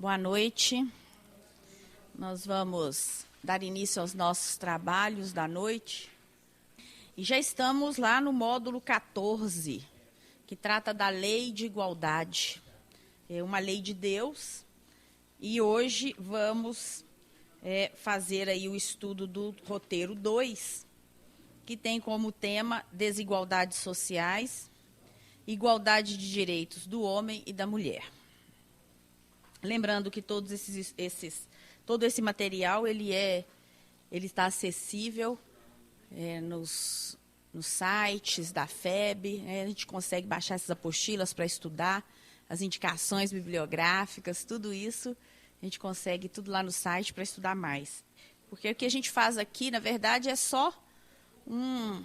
Boa noite. Nós vamos dar início aos nossos trabalhos da noite. E já estamos lá no módulo 14, que trata da lei de igualdade. É uma lei de Deus. E hoje vamos fazer aí o estudo do roteiro 2, que tem como tema desigualdades sociais, igualdade de direitos do homem e da mulher. Lembrando que todo esse material ele está acessível nos sites da FEB. A gente consegue baixar essas apostilas para estudar, as indicações bibliográficas, tudo isso a gente consegue tudo lá no site para estudar mais. Porque o que a gente faz aqui, na verdade, é só um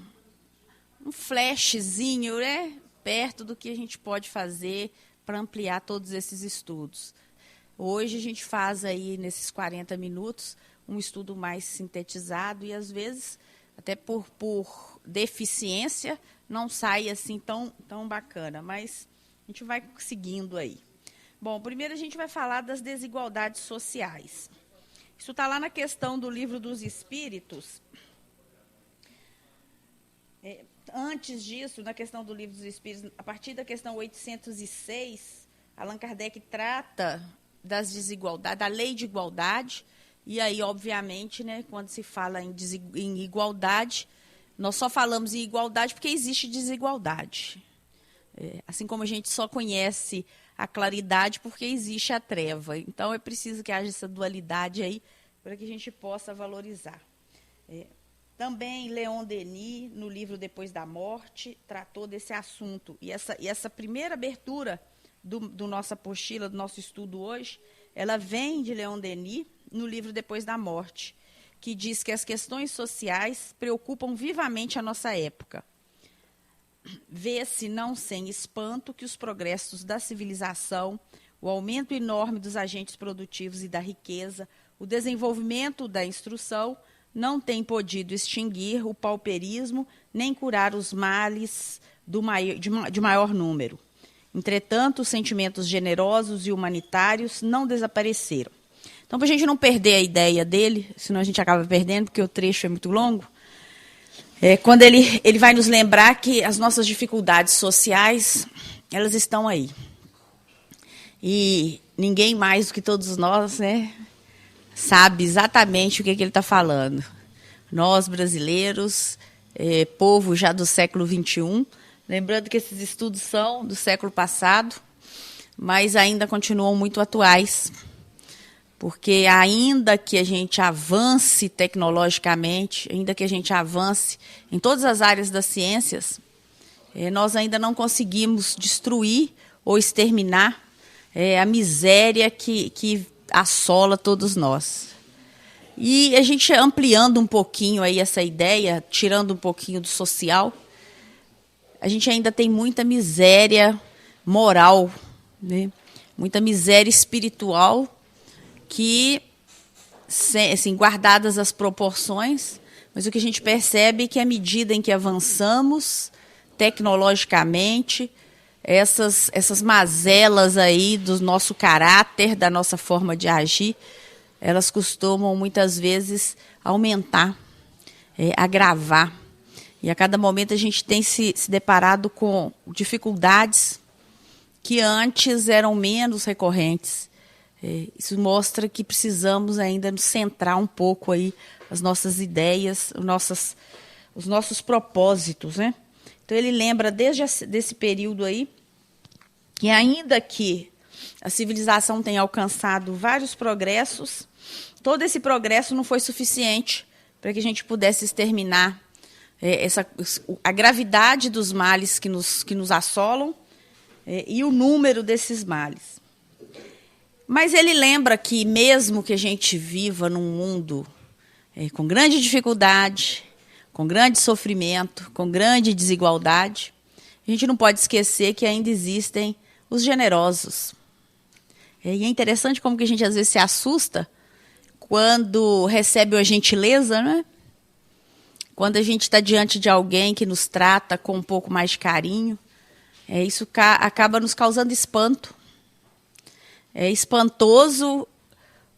flashzinho, né, perto do que a gente pode fazer para ampliar todos esses estudos. Hoje a gente faz aí, nesses 40 minutos, um estudo mais sintetizado e, às vezes, até por deficiência, não sai assim tão bacana, mas a gente vai seguindo aí. Bom, primeiro a gente vai falar das desigualdades sociais. Isso está lá na questão do Livro dos Espíritos. Antes disso, na questão do Livro dos Espíritos, a partir da questão 806, Allan Kardec trata das desigualdades, da lei de igualdade, e aí, obviamente, né, quando se fala em igualdade, nós só falamos em igualdade porque existe desigualdade. Assim como a gente só conhece a claridade porque existe a treva. Então, é preciso que haja essa dualidade aí para que a gente possa valorizar. Também Leon Denis, no livro Depois da Morte, tratou desse assunto. E essa primeira abertura do nossa apostila, do nosso estudo hoje, ela vem de Leon Denis, no livro Depois da Morte, que diz que as questões sociais preocupam vivamente a nossa época. Vê-se, não sem espanto, que os progressos da civilização, o aumento enorme dos agentes produtivos e da riqueza, o desenvolvimento da instrução, não têm podido extinguir o pauperismo, nem curar os males de maior número. Entretanto, os sentimentos generosos e humanitários não desapareceram. Então, para a gente não perder a ideia dele, senão a gente acaba perdendo, porque o trecho é muito longo, quando ele vai nos lembrar que as nossas dificuldades sociais, elas estão aí. E ninguém mais do que todos nós, né, sabe exatamente o que ele está falando. Nós, brasileiros, povo já do século XXI, lembrando que esses estudos são do século passado, mas ainda continuam muito atuais, porque ainda que a gente avance tecnologicamente, ainda que a gente avance em todas as áreas das ciências, nós ainda não conseguimos destruir ou exterminar a miséria que assola todos nós. E a gente ampliando um pouquinho aí essa ideia, tirando um pouquinho do social, a gente ainda tem muita miséria moral, né? Muita miséria espiritual que, assim, guardadas as proporções, mas o que a gente percebe é que à medida em que avançamos tecnologicamente, essas mazelas aí do nosso caráter, da nossa forma de agir, elas costumam muitas vezes aumentar, agravar. E a cada momento a gente tem se deparado com dificuldades que antes eram menos recorrentes. Isso mostra que precisamos ainda nos centrar um pouco aí as nossas ideias, os nossos propósitos, né? Então ele lembra desse período aí que ainda que a civilização tenha alcançado vários progressos, todo esse progresso não foi suficiente para que a gente pudesse exterminar a gravidade dos males que nos assolam e o número desses males. Mas ele lembra que mesmo que a gente viva num mundo com grande dificuldade, com grande sofrimento, com grande desigualdade, a gente não pode esquecer que ainda existem os generosos. E é interessante como que a gente às vezes se assusta quando recebe uma gentileza, né? Quando a gente está diante de alguém que nos trata com um pouco mais de carinho, isso acaba nos causando espanto. É espantoso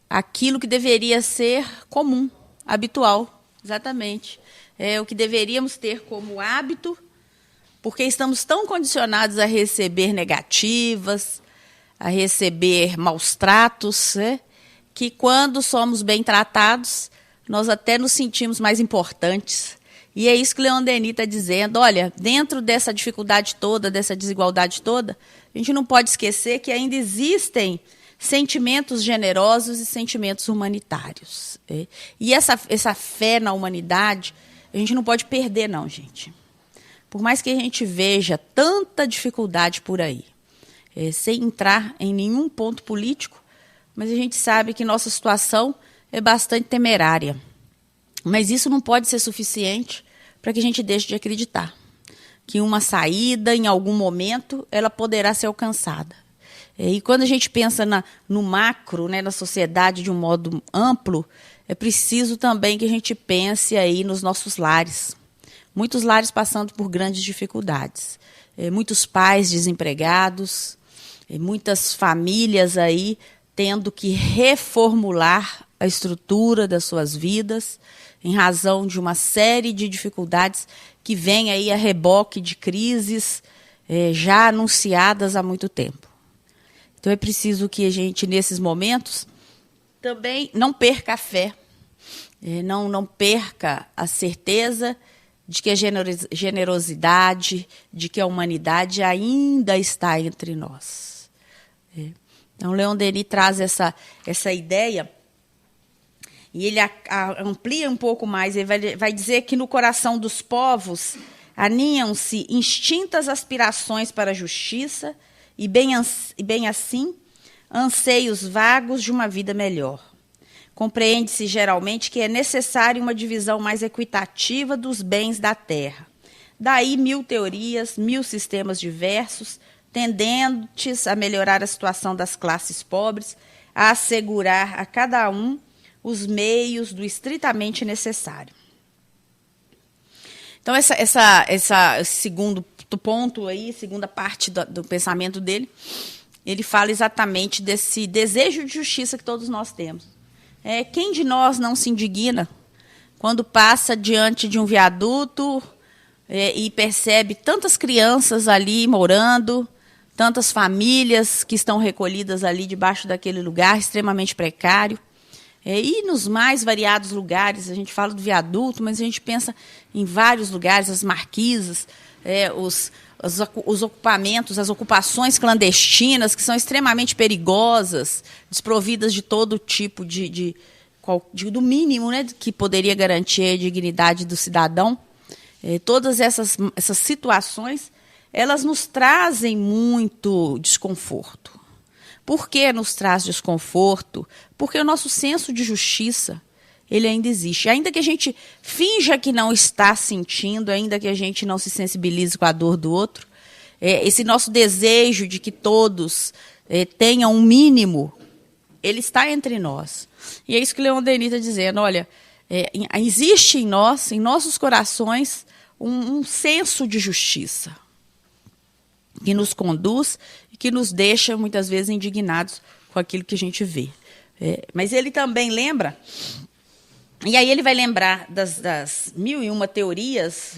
aquilo que deveria ser comum, habitual, exatamente. É o que deveríamos ter como hábito, porque estamos tão condicionados a receber negativas, a receber maus tratos, né, que quando somos bem tratados, nós até nos sentimos mais importantes. E é isso que Leon Denis está dizendo. Olha, dentro dessa dificuldade toda, dessa desigualdade toda, a gente não pode esquecer que ainda existem sentimentos generosos e sentimentos humanitários. E essa fé na humanidade, a gente não pode perder, não, gente. Por mais que a gente veja tanta dificuldade por aí, sem entrar em nenhum ponto político, mas a gente sabe que nossa situação é bastante temerária. Mas isso não pode ser suficiente para que a gente deixe de acreditar que uma saída, em algum momento, ela poderá ser alcançada. E quando a gente pensa no macro, né, na sociedade de um modo amplo, é preciso também que a gente pense aí nos nossos lares. Muitos lares passando por grandes dificuldades. Muitos pais desempregados, muitas famílias aí tendo que reformular a estrutura das suas vidas em razão de uma série de dificuldades que vêm aí a reboque de crises já anunciadas há muito tempo. Então é preciso que a gente, nesses momentos, também não perca a fé, não perca a certeza de que a generosidade, de que a humanidade ainda está entre nós. Então, Leon Denis traz essa ideia e ele amplia um pouco mais. Ele vai dizer que no coração dos povos aninham-se instintas aspirações para a justiça e, bem assim, anseios vagos de uma vida melhor. Compreende-se geralmente que é necessária uma divisão mais equitativa dos bens da terra. Daí 1000 teorias, 1000 sistemas diversos, tendentes a melhorar a situação das classes pobres, a assegurar a cada um os meios do estritamente necessário. Então, esse segundo ponto aí, segunda parte do pensamento dele, ele fala exatamente desse desejo de justiça que todos nós temos. Quem de nós não se indigna quando passa diante de um viaduto e percebe tantas crianças ali morando, tantas famílias que estão recolhidas ali debaixo daquele lugar extremamente precário. E nos mais variados lugares, a gente fala do viaduto, mas a gente pensa em vários lugares, as marquises, os ocupamentos, as ocupações clandestinas, que são extremamente perigosas, desprovidas de todo tipo do mínimo, né, que poderia garantir a dignidade do cidadão. Todas essas situações, elas nos trazem muito desconforto. Por que nos traz desconforto? Porque o nosso senso de justiça, ele ainda existe. Ainda que a gente finja que não está sentindo, ainda que a gente não se sensibilize com a dor do outro, esse nosso desejo de que todos tenham um mínimo, ele está entre nós. E é isso que Leon Denis está dizendo. Olha, existe em nós, em nossos corações, um senso de justiça que nos conduz e que nos deixa, muitas vezes, indignados com aquilo que a gente vê. Mas ele também lembra, e aí ele vai lembrar das 1001 teorias,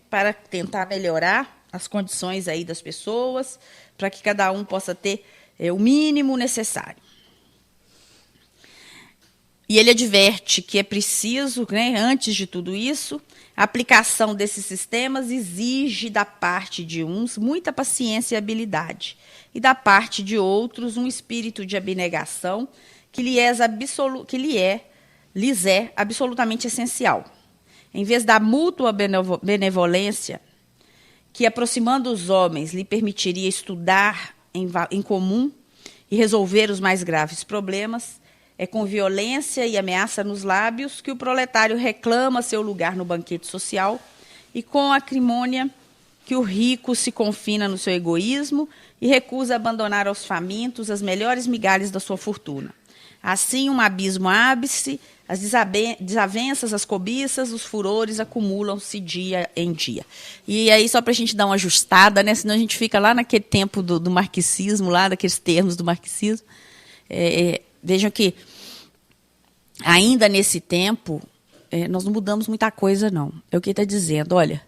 para tentar melhorar as condições aí das pessoas, para que cada um possa ter o mínimo necessário. E ele adverte que é preciso, né, antes de tudo isso, a aplicação desses sistemas exige da parte de uns muita paciência e habilidade, e da parte de outros um espírito de abnegação que lhes é absolutamente essencial. Em vez da mútua benevolência, que aproximando os homens lhe permitiria estudar em comum e resolver os mais graves problemas, é com violência e ameaça nos lábios que o proletário reclama seu lugar no banquete social e com acrimônia que o rico se confina no seu egoísmo e recusa abandonar aos famintos as melhores migalhas da sua fortuna. Assim, um abismo abre-se, as desavenças, as cobiças, os furores acumulam-se dia em dia. E aí, só para a gente dar uma ajustada, né? Senão a gente fica lá naquele tempo do marxismo, lá daqueles termos do marxismo. Vejam que ainda nesse tempo, nós não mudamos muita coisa, não. É o que ele está dizendo. Olha,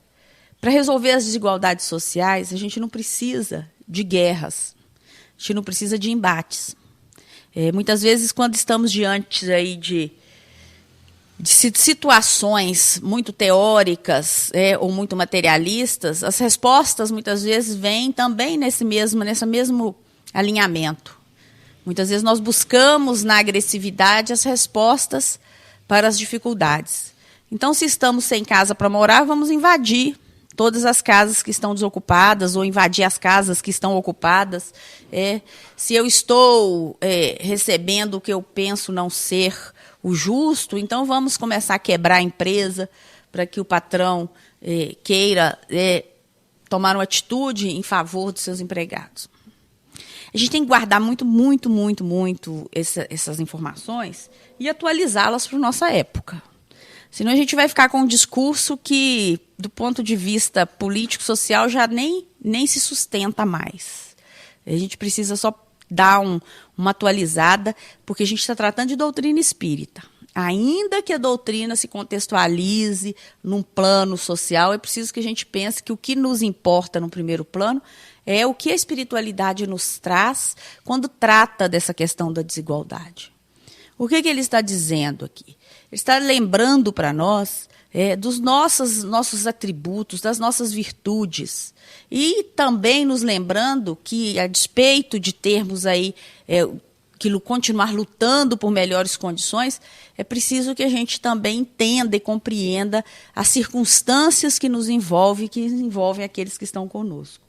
para resolver as desigualdades sociais, a gente não precisa de guerras, a gente não precisa de embates. Muitas vezes, quando estamos diante aí de situações muito teóricas ou muito materialistas, as respostas muitas vezes vêm também nesse mesmo alinhamento. Muitas vezes nós buscamos na agressividade as respostas para as dificuldades. Então, se estamos sem casa para morar, vamos invadir todas as casas que estão desocupadas ou invadir as casas que estão ocupadas. Se eu estou recebendo o que eu penso não ser o justo, então vamos começar a quebrar a empresa para que o patrão queira tomar uma atitude em favor dos seus empregados. A gente tem que guardar muito essas informações e atualizá-las para a nossa época. Senão a gente vai ficar com um discurso que, do ponto de vista político-social, já nem se sustenta mais. A gente precisa só dar uma atualizada, porque a gente está tratando de doutrina espírita. Ainda que a doutrina se contextualize num plano social, é preciso que a gente pense que o que nos importa no primeiro plano é o que a espiritualidade nos traz quando trata dessa questão da desigualdade. O que ele está dizendo aqui? Ele está lembrando para nós dos nossos atributos, das nossas virtudes. E também nos lembrando que, a despeito de termos aí que continuar lutando por melhores condições, é preciso que a gente também entenda e compreenda as circunstâncias que nos envolvem, que envolvem aqueles que estão conosco.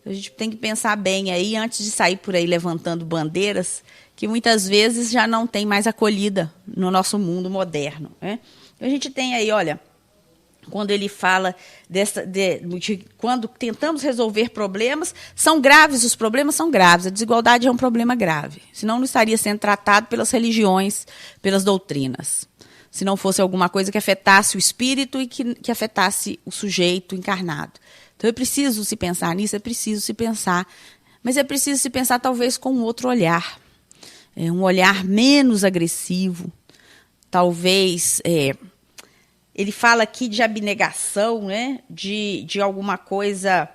A gente tem que pensar bem aí, antes de sair por aí levantando bandeiras, que muitas vezes já não tem mais acolhida no nosso mundo moderno. A gente tem aí, olha, quando ele fala de quando tentamos resolver problemas, são graves, os problemas são graves, a desigualdade é um problema grave, senão não estaria sendo tratado pelas religiões, pelas doutrinas, se não fosse alguma coisa que afetasse o espírito e que afetasse o sujeito encarnado. Então é preciso se pensar nisso, é preciso se pensar, mas é preciso se pensar talvez com um outro olhar, um olhar menos agressivo, talvez... Ele fala aqui de abnegação, de alguma coisa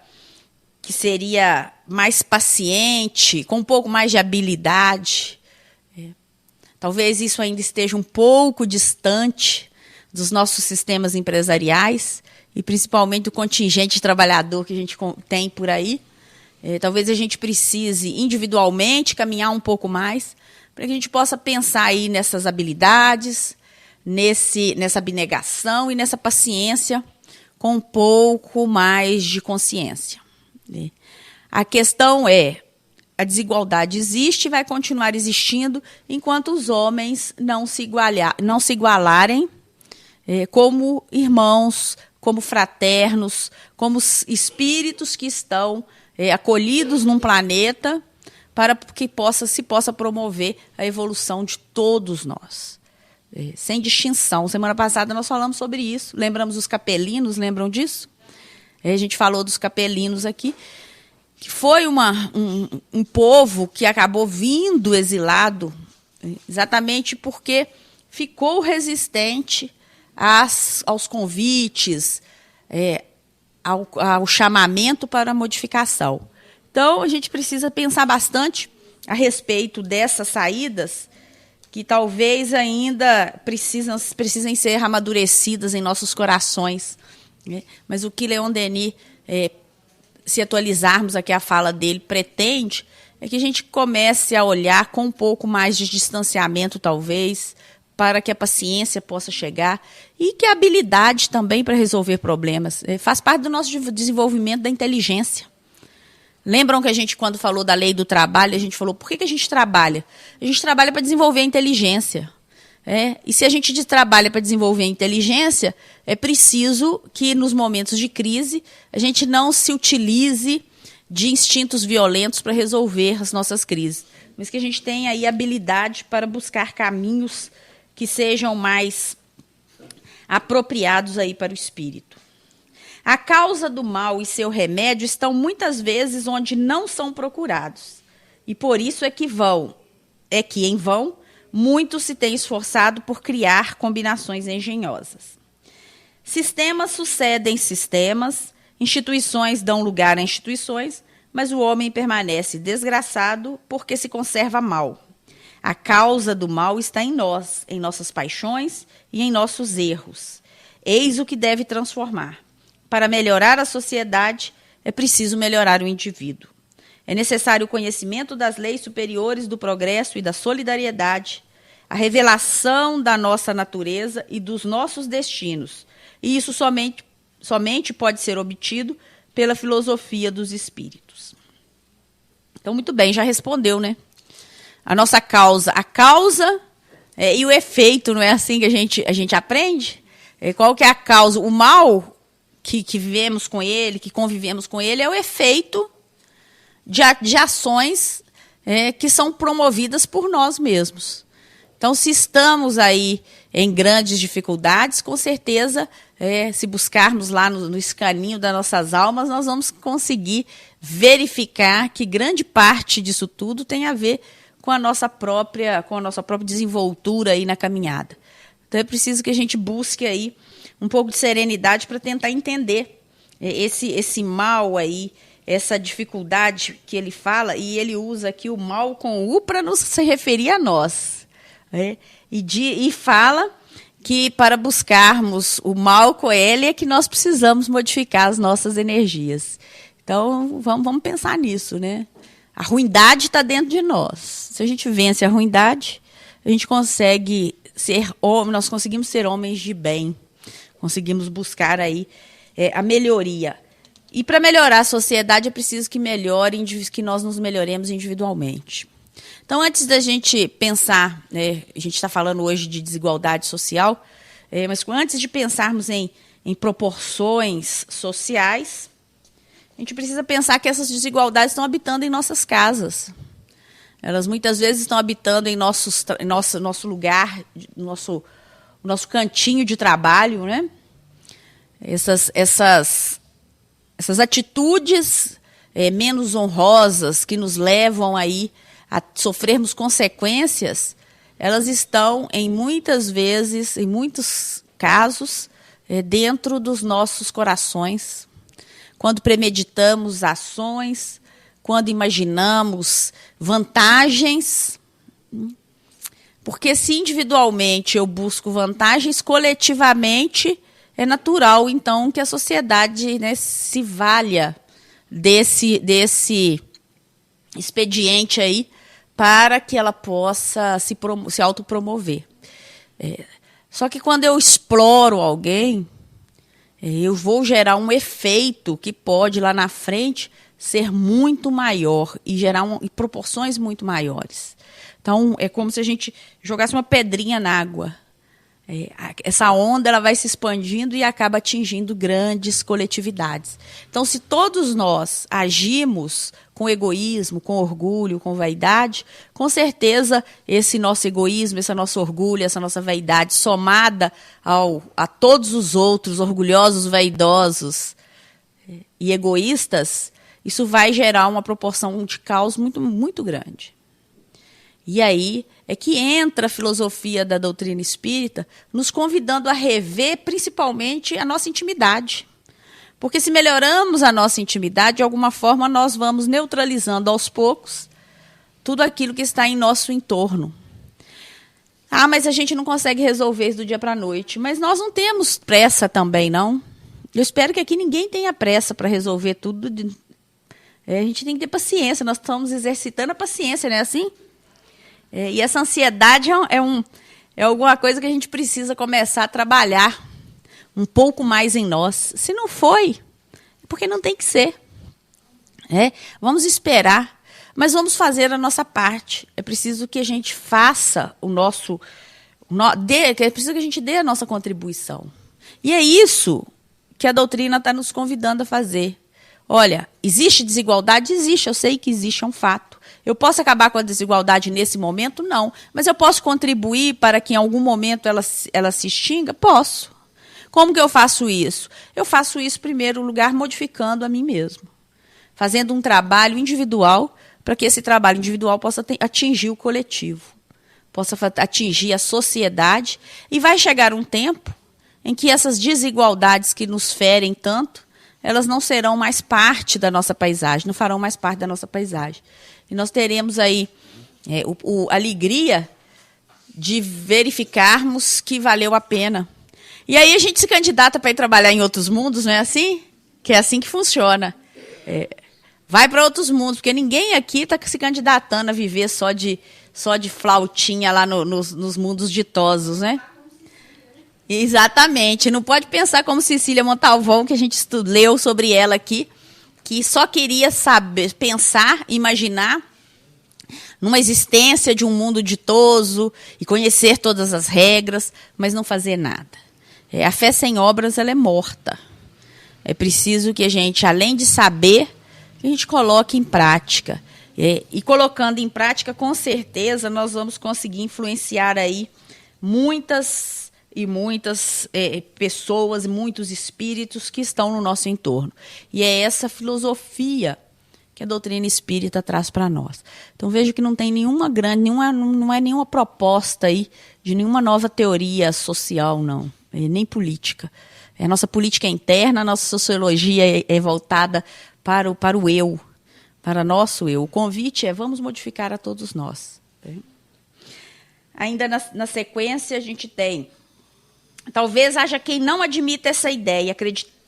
que seria mais paciente, com um pouco mais de habilidade. Talvez isso ainda esteja um pouco distante dos nossos sistemas empresariais e principalmente do contingente de trabalhador que a gente tem por aí. Talvez a gente precise individualmente caminhar um pouco mais para que a gente possa pensar aí nessas habilidades, nessa abnegação e nessa paciência com um pouco mais de consciência. A questão a desigualdade existe e vai continuar existindo enquanto os homens não se igualarem como irmãos, como fraternos, como espíritos que estão acolhidos num planeta para que se possa promover a evolução de todos nós. Sem distinção. Semana passada nós falamos sobre isso. Lembramos dos capelinos, lembram disso? A gente falou dos capelinos aqui, que foi um povo que acabou vindo exilado exatamente porque ficou resistente aos convites, ao chamamento para a modificação. Então, a gente precisa pensar bastante a respeito dessas saídas que talvez ainda precisem ser amadurecidas em nossos corações. Mas o que Leon Denis, se atualizarmos aqui a fala dele, pretende é que a gente comece a olhar com um pouco mais de distanciamento, talvez, para que a paciência possa chegar e que a habilidade também para resolver problemas faz parte do nosso desenvolvimento da inteligência. Lembram que a gente, quando falou da lei do trabalho, a gente falou, por que a gente trabalha? A gente trabalha para desenvolver a inteligência. E se a gente trabalha para desenvolver a inteligência, é preciso que, nos momentos de crise, a gente não se utilize de instintos violentos para resolver as nossas crises, mas que a gente tenha aí habilidade para buscar caminhos que sejam mais apropriados aí para o espírito. A causa do mal e seu remédio estão muitas vezes onde não são procurados. E por isso é que em vão muito se tem esforçado por criar combinações engenhosas. Sistemas sucedem sistemas, instituições dão lugar a instituições, mas o homem permanece desgraçado porque se conserva mal. A causa do mal está em nós, em nossas paixões e em nossos erros. Eis o que deve transformar. Para melhorar a sociedade, é preciso melhorar o indivíduo. É necessário o conhecimento das leis superiores do progresso e da solidariedade, a revelação da nossa natureza e dos nossos destinos. E isso somente pode ser obtido pela filosofia dos espíritos. Então, muito bem, já respondeu, né? A nossa causa, e o efeito, não é assim que a gente aprende? Qual que é a causa? O mal que vivemos com ele, que convivemos com ele, é o efeito de ações que são promovidas por nós mesmos. Então, se estamos aí em grandes dificuldades, com certeza, se buscarmos lá no escaninho das nossas almas, nós vamos conseguir verificar que grande parte disso tudo tem a ver com a nossa própria desenvoltura aí na caminhada. Então, é preciso que a gente busque aí um pouco de serenidade para tentar entender esse mal aí, essa dificuldade que ele fala, e ele usa aqui o mal com U para nos se referir a nós. E fala que para buscarmos o mal com ele é que nós precisamos modificar as nossas energias. Então, vamos pensar nisso, né? A ruindade está dentro de nós. Se a gente vence a ruindade, a gente consegue nós conseguimos ser homens de bem. Conseguimos buscar aí a melhoria. E para melhorar a sociedade é preciso que nós nos melhoremos individualmente. Então, antes da gente pensar, a gente está falando hoje de desigualdade social, mas antes de pensarmos em proporções sociais, a gente precisa pensar que essas desigualdades estão habitando em nossas casas. Elas muitas vezes estão habitando em nosso lugar, nosso cantinho de trabalho, né? Essas atitudes menos honrosas que nos levam aí a sofrermos consequências, elas estão, em muitos casos, dentro dos nossos corações. Quando premeditamos ações, quando imaginamos vantagens, porque se individualmente eu busco vantagens, coletivamente é natural, então, que a sociedade, né, se valha desse expediente aí para que ela possa se autopromover. Só que quando eu exploro alguém, eu vou gerar um efeito que pode, lá na frente, ser muito maior e gerar proporções muito maiores. Então, é como se a gente jogasse uma pedrinha na água. Essa onda ela vai se expandindo e acaba atingindo grandes coletividades. Então, se todos nós agimos com egoísmo, com orgulho, com vaidade, com certeza esse nosso egoísmo, esse nosso orgulho, essa nossa vaidade, somada a todos os outros orgulhosos, vaidosos e egoístas, isso vai gerar uma proporção de caos muito, muito grande. E aí é que entra a filosofia da doutrina espírita, nos convidando a rever principalmente a nossa intimidade. Porque se melhoramos a nossa intimidade, de alguma forma nós vamos neutralizando aos poucos tudo aquilo que está em nosso entorno. Mas a gente não consegue resolver isso do dia para a noite. Mas nós não temos pressa também, não. Eu espero que aqui ninguém tenha pressa para resolver tudo. A gente tem que ter paciência, nós estamos exercitando a paciência, não é assim? E essa ansiedade é alguma coisa que a gente precisa começar a trabalhar um pouco mais em nós. Se não foi, é porque não tem que ser. Vamos esperar, mas vamos fazer a nossa parte. É preciso que a gente faça é preciso que a gente dê a nossa contribuição. E é isso que a doutrina está nos convidando a fazer. Olha, existe desigualdade? Existe, eu sei que existe, é um fato. Eu posso acabar com a desigualdade nesse momento? Não. Mas eu posso contribuir para que em algum momento ela se extinga? Posso. Como que eu faço isso? Eu faço isso, em primeiro lugar, modificando a mim mesmo. Fazendo um trabalho individual para que esse trabalho individual possa atingir o coletivo, possa atingir a sociedade, e vai chegar um tempo em que essas desigualdades que nos ferem tanto, elas não serão mais parte da nossa paisagem, não farão mais parte da nossa paisagem. E nós teremos aí a alegria de verificarmos que valeu a pena. E aí a gente se candidata para ir trabalhar em outros mundos, não é assim? Que é assim que funciona. Vai para outros mundos, porque ninguém aqui está se candidatando a viver só de flautinha lá nos mundos ditosos, né? Exatamente. Não pode pensar como Cecília Montalvão, que a gente leu sobre ela aqui, que só queria saber, pensar, imaginar numa existência de um mundo ditoso e conhecer todas as regras, mas não fazer nada. A fé sem obras, ela é morta. É preciso que a gente, além de saber, que a gente coloque em prática. E colocando em prática, com certeza, nós vamos conseguir influenciar aí muitas pessoas, muitos espíritos que estão no nosso entorno. E é essa filosofia que a doutrina espírita traz para nós. Então, vejo que não tem não é nenhuma proposta aí de nenhuma nova teoria social, não, nem política. A nossa política interna, a nossa sociologia é voltada para o eu, para nosso eu. O convite é: vamos modificar a todos nós. Ainda na sequência, a gente tem: talvez haja quem não admita essa ideia.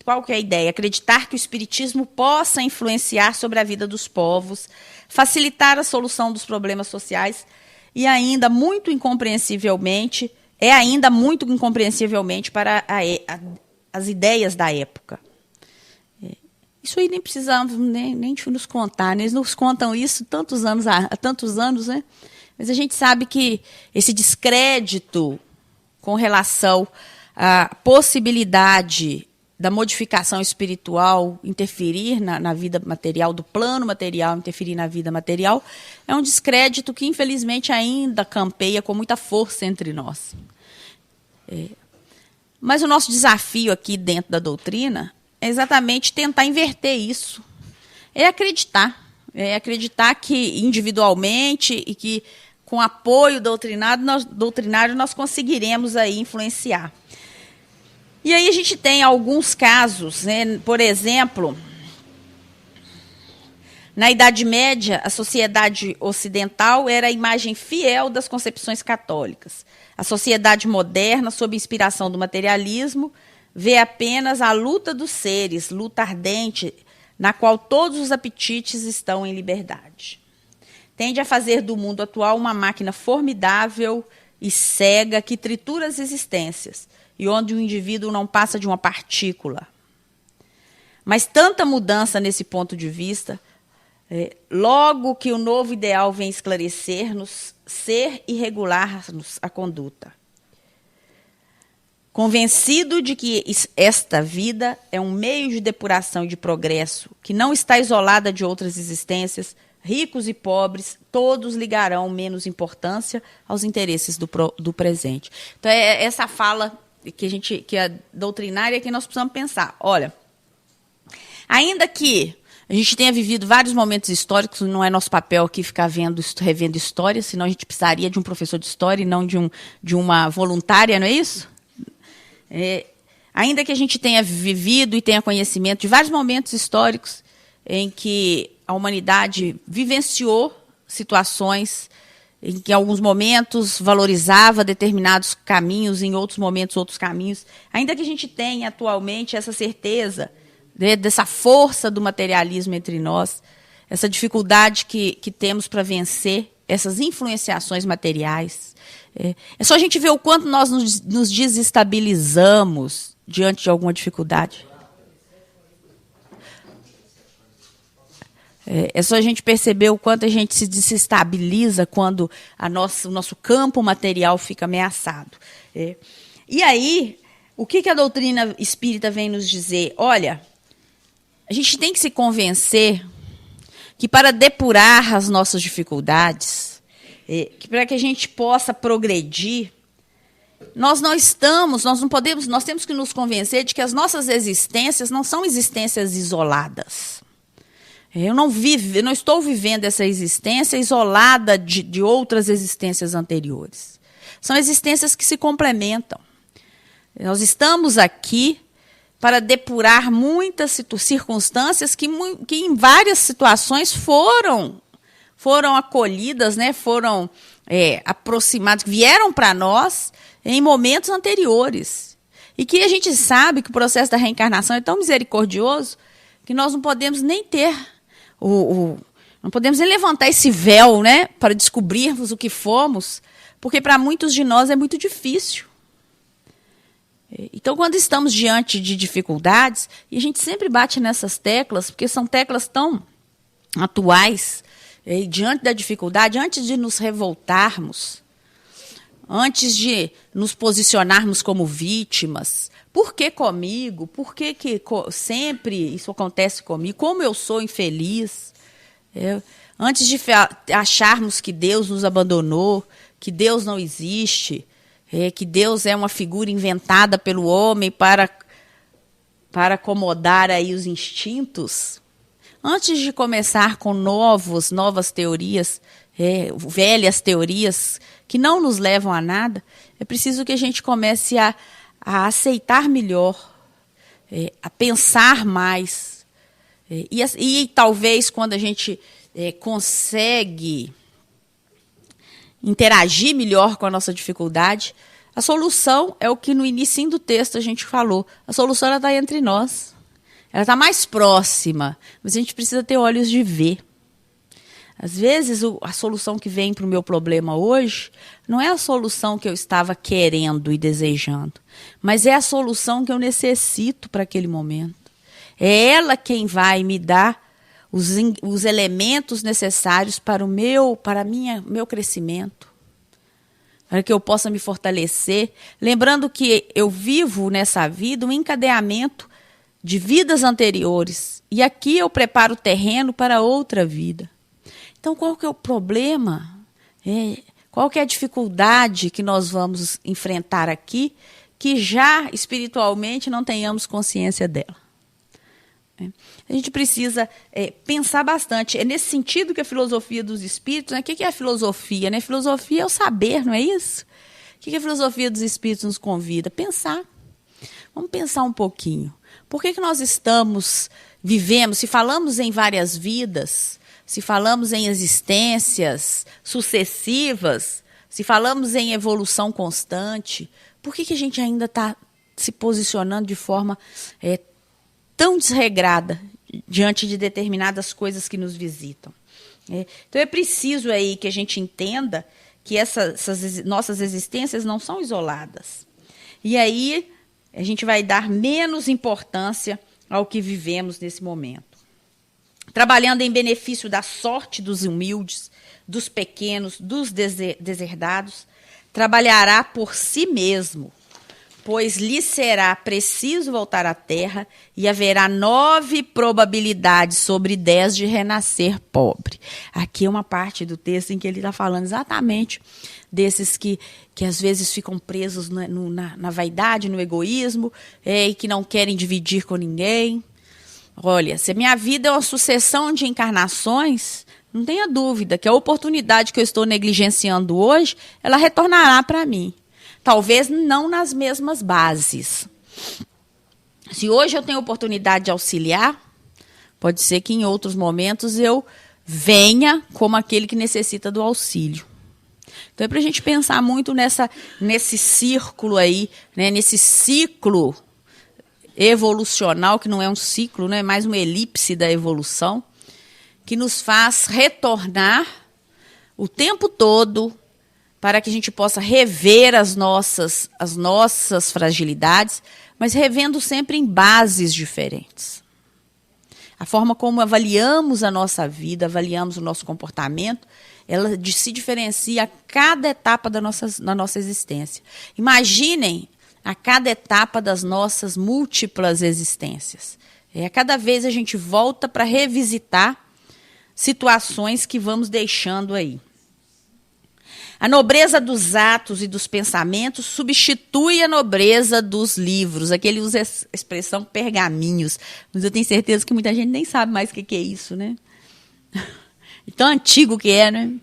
Qual que é a ideia? Acreditar que o espiritismo possa influenciar sobre a vida dos povos, facilitar a solução dos problemas sociais e ainda muito incompreensivelmente para as ideias da época. Isso aí nem precisamos nem nos contar, né? Eles nos contam isso há tantos anos, né? Mas a gente sabe que esse descrédito com relação à possibilidade da modificação espiritual interferir na vida material, do plano material interferir na vida material, é um descrédito que, infelizmente, ainda campeia com muita força entre nós. Mas o nosso desafio aqui dentro da doutrina é exatamente tentar inverter isso. É acreditar que individualmente e que com apoio doutrinário nós conseguiremos aí influenciar. E aí a gente tem alguns casos, né? Por exemplo, na Idade Média, a sociedade ocidental era a imagem fiel das concepções católicas. A sociedade moderna, sob inspiração do materialismo, vê apenas a luta dos seres, luta ardente, na qual todos os apetites estão em liberdade. Tende a fazer do mundo atual uma máquina formidável e cega que tritura as existências, e onde o indivíduo não passa de uma partícula. Mas tanta mudança nesse ponto de vista, logo que o novo ideal vem esclarecer-nos, ser e regular-nos a conduta. Convencido de que esta vida é um meio de depuração e de progresso, que não está isolada de outras existências, ricos e pobres, todos ligarão menos importância aos interesses do presente. Então, é essa fala que a doutrinária que nós precisamos pensar. Olha, ainda que a gente tenha vivido vários momentos históricos, não é nosso papel aqui ficar revendo história, senão a gente precisaria de um professor de história e não de uma voluntária, não é isso? Ainda que a gente tenha vivido e tenha conhecimento de vários momentos históricos em que a humanidade vivenciou situações em que, em alguns momentos, valorizava determinados caminhos, em outros momentos, outros caminhos. Ainda que a gente tenha atualmente essa certeza dessa força do materialismo entre nós, essa dificuldade que temos para vencer essas influenciações materiais. É só a gente ver o quanto nós nos desestabilizamos diante de alguma dificuldade. É só a gente perceber o quanto a gente se desestabiliza quando o nosso campo material fica ameaçado. E aí, o que a doutrina espírita vem nos dizer? Olha, a gente tem que se convencer que para depurar as nossas dificuldades, para que a gente possa progredir, nós temos que nos convencer de que as nossas existências não são existências isoladas. Eu não estou vivendo essa existência isolada de outras existências anteriores. São existências que se complementam. Nós estamos aqui para depurar muitas circunstâncias que em várias situações foram acolhidas, né, foram aproximadas, vieram para nós em momentos anteriores. E que a gente sabe que o processo da reencarnação é tão misericordioso que nós não podemos nem ter, não podemos nem levantar esse véu, né, para descobrirmos o que fomos, porque para muitos de nós é muito difícil. Então, quando estamos diante de dificuldades, e a gente sempre bate nessas teclas, porque são teclas tão atuais, diante da dificuldade, antes de nos revoltarmos, antes de nos posicionarmos como vítimas, por que comigo? Por que sempre isso acontece comigo? Como eu sou infeliz? Antes de acharmos que Deus nos abandonou, que Deus não existe, que Deus é uma figura inventada pelo homem para acomodar aí os instintos, antes de começar com novas teorias, velhas teorias que não nos levam a nada, é preciso que a gente comece a aceitar melhor, a pensar mais. E talvez quando a gente consegue interagir melhor com a nossa dificuldade, a solução é o que no início do texto a gente falou. A solução está entre nós. Ela está mais próxima, mas a gente precisa ter olhos de ver. Às vezes, a solução que vem para o meu problema hoje não é a solução que eu estava querendo e desejando, mas é a solução que eu necessito para aquele momento. É ela quem vai me dar os elementos necessários para o meu crescimento, para que eu possa me fortalecer. Lembrando que eu vivo nessa vida um encadeamento de vidas anteriores, e aqui eu preparo o terreno para outra vida. Então, qual que é o problema? Qual que é a dificuldade que nós vamos enfrentar aqui, que já espiritualmente não tenhamos consciência dela? A gente precisa pensar bastante. É nesse sentido que a filosofia dos espíritos, né? O que é a filosofia? Né? Filosofia é o saber, não é isso? O que a filosofia dos espíritos nos convida? Pensar. Vamos pensar um pouquinho. Por que nós vivemos, se falamos em várias vidas, se falamos em existências sucessivas, se falamos em evolução constante, por que a gente ainda está se posicionando de forma tão desregrada diante de determinadas coisas que nos visitam? Então é preciso aí que a gente entenda que essas nossas existências não são isoladas. E aí a gente vai dar menos importância ao que vivemos nesse momento. Trabalhando em benefício da sorte dos humildes, dos pequenos, dos deserdados, trabalhará por si mesmo, pois lhe será preciso voltar à terra e haverá 9 probabilidades sobre 10 de renascer pobre. Aqui é uma parte do texto em que ele está falando exatamente desses que às vezes ficam presos na vaidade, no egoísmo, e que não querem dividir com ninguém. Olha, se a minha vida é uma sucessão de encarnações, não tenha dúvida que a oportunidade que eu estou negligenciando hoje, ela retornará para mim. Talvez não nas mesmas bases. Se hoje eu tenho oportunidade de auxiliar, pode ser que em outros momentos eu venha como aquele que necessita do auxílio. Então é para a gente pensar muito nesse círculo aí, né, nesse ciclo evolucional, que não é um ciclo, né, é mais uma elipse da evolução, que nos faz retornar o tempo todo para que a gente possa rever as nossas fragilidades, mas revendo sempre em bases diferentes. A forma como avaliamos a nossa vida, avaliamos o nosso comportamento, ela se diferencia a cada etapa da nossa existência. Imaginem a cada etapa das nossas múltiplas existências. A cada vez a gente volta para revisitar situações que vamos deixando aí. A nobreza dos atos e dos pensamentos substitui a nobreza dos livros. Aqui ele usa a expressão pergaminhos, mas eu tenho certeza que muita gente nem sabe mais o que é isso, né? Tão antigo que é, né?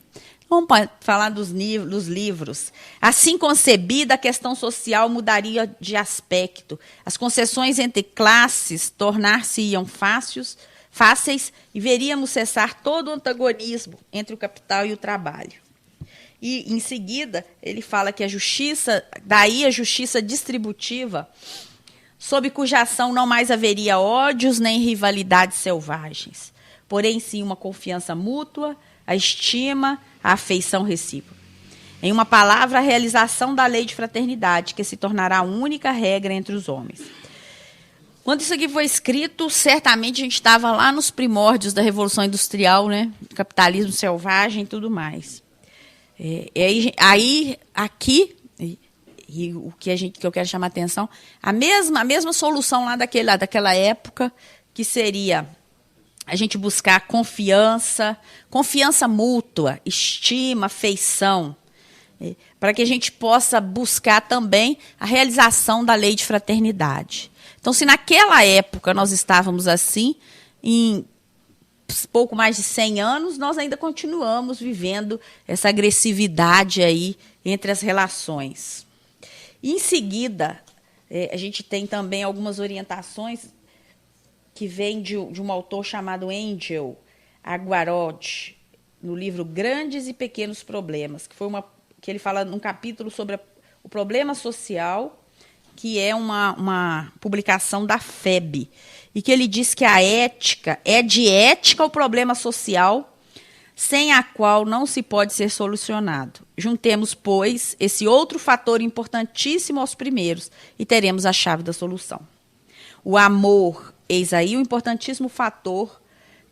Vamos falar dos livros. Assim concebida, a questão social mudaria de aspecto. As concessões entre classes tornar-se-iam fáceis e veríamos cessar todo o antagonismo entre o capital e o trabalho. E, em seguida, ele fala que daí a justiça distributiva, sob cuja ação não mais haveria ódios nem rivalidades selvagens, porém sim uma confiança mútua, a estima, a afeição recíproca. Em uma palavra, a realização da lei de fraternidade, que se tornará a única regra entre os homens. Quando isso aqui foi escrito, certamente a gente estava lá nos primórdios da Revolução Industrial, né? Capitalismo selvagem e tudo mais. Aqui, o que eu quero chamar a atenção, a mesma solução lá daquela época, que seria a gente buscar confiança mútua, estima, afeição, para que a gente possa buscar também a realização da lei de fraternidade. Então, se naquela época nós estávamos assim, em pouco mais de 100 anos, nós ainda continuamos vivendo essa agressividade aí entre as relações. E, em seguida, a gente tem também algumas orientações que vêm de um autor chamado Angel Aguarod, no livro Grandes e Pequenos Problemas, que ele fala num capítulo sobre o problema social, que é uma publicação da FEB, e que ele diz que a ética é de ética o problema social, sem a qual não se pode ser solucionado. Juntemos, pois, esse outro fator importantíssimo aos primeiros e teremos a chave da solução. O amor, eis aí o importantíssimo fator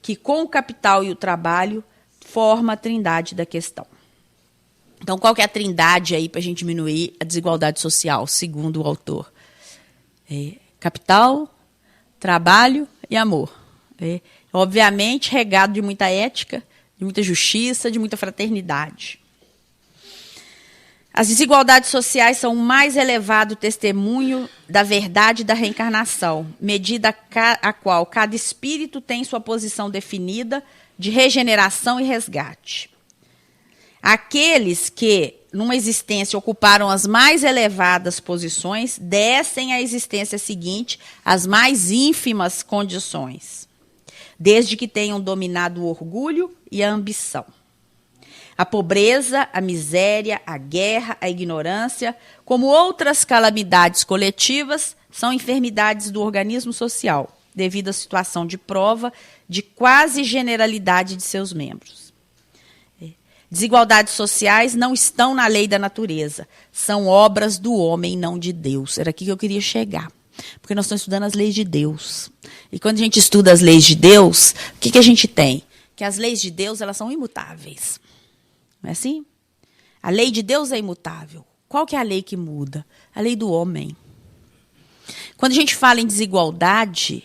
que, com o capital e o trabalho, forma a trindade da questão. Então, qual que é a trindade aí para a gente diminuir a desigualdade social, segundo o autor? Capital, trabalho e amor. Obviamente, regado de muita ética, de muita justiça, de muita fraternidade. As desigualdades sociais são o mais elevado testemunho da verdade da reencarnação, medida a qual cada espírito tem sua posição definida de regeneração e resgate. Aqueles que, numa existência, ocuparam as mais elevadas posições, descem à existência seguinte as mais ínfimas condições, desde que tenham dominado o orgulho e a ambição. A pobreza, a miséria, a guerra, a ignorância, como outras calamidades coletivas, são enfermidades do organismo social, devido à situação de prova de quase generalidade de seus membros. Desigualdades sociais não estão na lei da natureza, são obras do homem, não de Deus. Era aqui que eu queria chegar, porque nós estamos estudando as leis de Deus. E quando a gente estuda as leis de Deus, o que a gente tem? Que as leis de Deus, elas são imutáveis. Não é assim? A lei de Deus é imutável. Qual que é a lei que muda? A lei do homem. Quando a gente fala em desigualdade,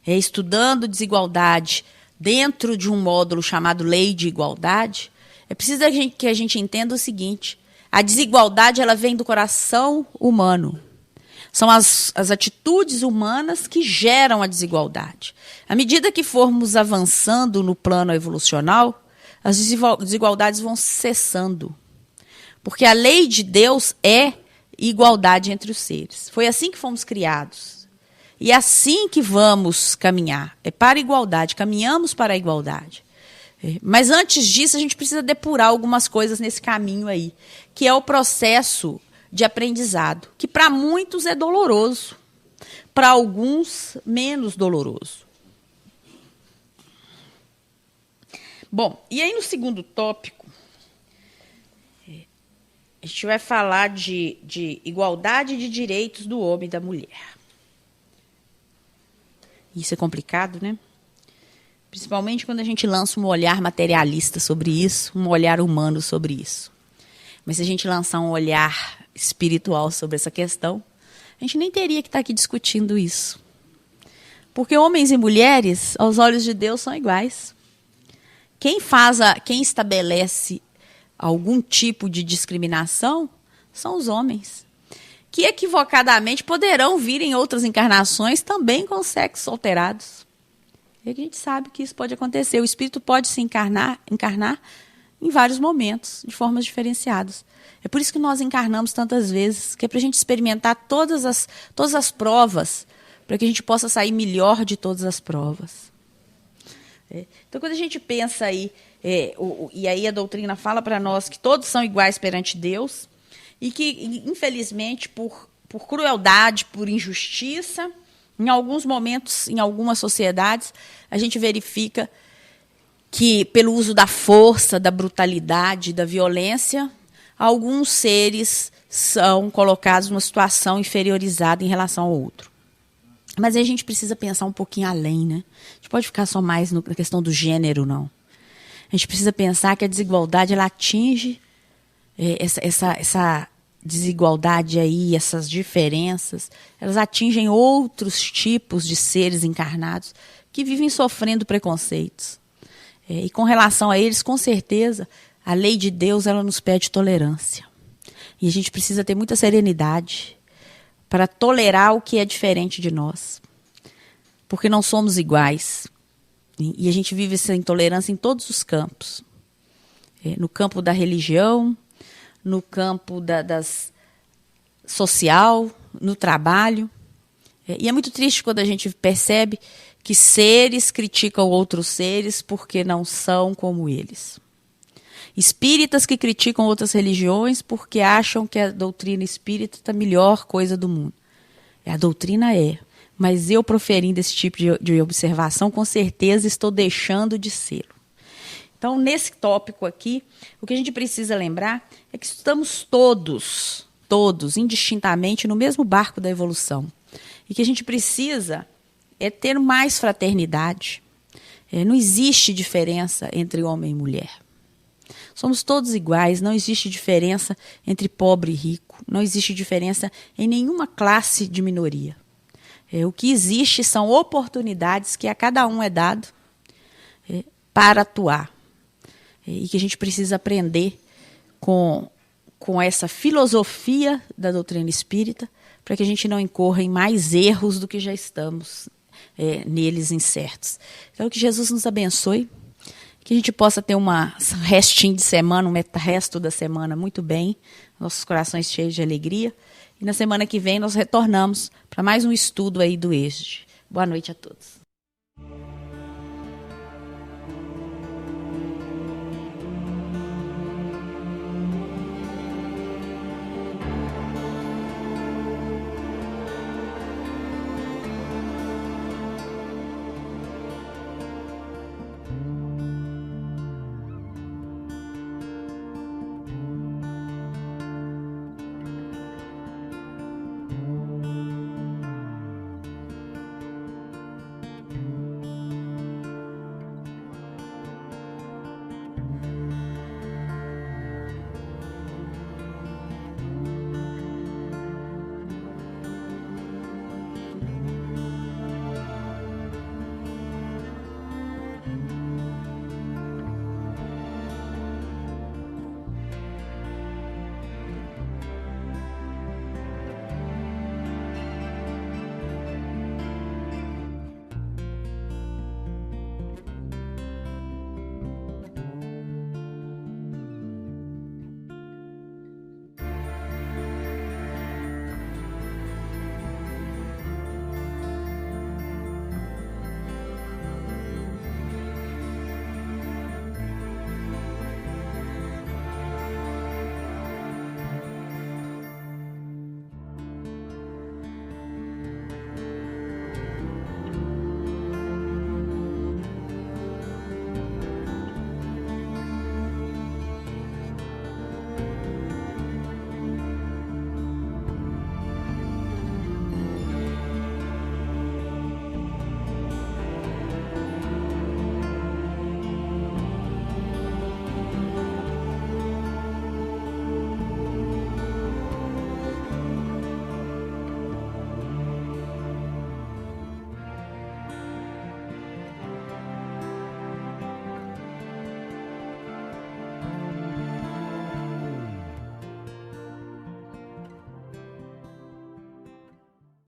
estudando desigualdade dentro de um módulo chamado Lei de Igualdade, é preciso que a gente entenda o seguinte: a desigualdade, ela vem do coração humano. São as atitudes humanas que geram a desigualdade. À medida que formos avançando no plano evolucional, as desigualdades vão cessando. Porque a lei de Deus é igualdade entre os seres. Foi assim que fomos criados. E é assim que vamos caminhar. É para a igualdade, caminhamos para a igualdade. Mas antes disso, a gente precisa depurar algumas coisas nesse caminho aí, que é o processo de aprendizado, que para muitos é doloroso, para alguns menos doloroso. Bom, e aí no segundo tópico, a gente vai falar de igualdade de direitos do homem e da mulher. Isso é complicado, né? Principalmente quando a gente lança um olhar materialista sobre isso, um olhar humano sobre isso. Mas se a gente lançar um olhar espiritual sobre essa questão, a gente nem teria que estar aqui discutindo isso. Porque homens e mulheres, aos olhos de Deus, são iguais. Quem estabelece algum tipo de discriminação são os homens, que equivocadamente poderão vir em outras encarnações também com sexos alterados. E a gente sabe que isso pode acontecer. O espírito pode se encarnar em vários momentos, de formas diferenciadas. É por isso que nós encarnamos tantas vezes, que é para a gente experimentar todas as provas, para que a gente possa sair melhor de todas as provas. Então, quando a gente pensa aí, e aí a doutrina fala para nós que todos são iguais perante Deus, e que, infelizmente, por crueldade, por injustiça, em alguns momentos, em algumas sociedades, a gente verifica que, pelo uso da força, da brutalidade, da violência, alguns seres são colocados numa situação inferiorizada em relação ao outro. Mas aí a gente precisa pensar um pouquinho além, né? A gente pode ficar só mais na questão do gênero, não. A gente precisa pensar que a desigualdade ela atinge essa desigualdade aí, essas diferenças, elas atingem outros tipos de seres encarnados que vivem sofrendo preconceitos. E com relação a eles, com certeza, a lei de Deus ela nos pede tolerância. E a gente precisa ter muita serenidade para tolerar o que é diferente de nós. Porque não somos iguais. E a gente vive essa intolerância em todos os campos. No campo da religião, no campo das social, no trabalho. E é muito triste quando a gente percebe que seres criticam outros seres porque não são como eles. Espíritas que criticam outras religiões porque acham que a doutrina espírita é a melhor coisa do mundo. A doutrina mas eu proferindo esse tipo de observação, com certeza estou deixando de ser. Então, nesse tópico aqui, o que a gente precisa lembrar é que estamos todos, indistintamente, no mesmo barco da evolução. E que a gente precisa ter mais fraternidade. Não existe diferença entre homem e mulher. Somos todos iguais, não existe diferença entre pobre e rico, não existe diferença em nenhuma classe de minoria. O que existe são oportunidades que a cada um é dado para atuar. E que a gente precisa aprender com essa filosofia da doutrina espírita para que a gente não incorra em mais erros do que já estamos neles incertos. Então, que Jesus nos abençoe, que a gente possa ter um restinho de semana, um resto da semana muito bem, nossos corações cheios de alegria. E na semana que vem nós retornamos para mais um estudo aí do ESD. Boa noite a todos.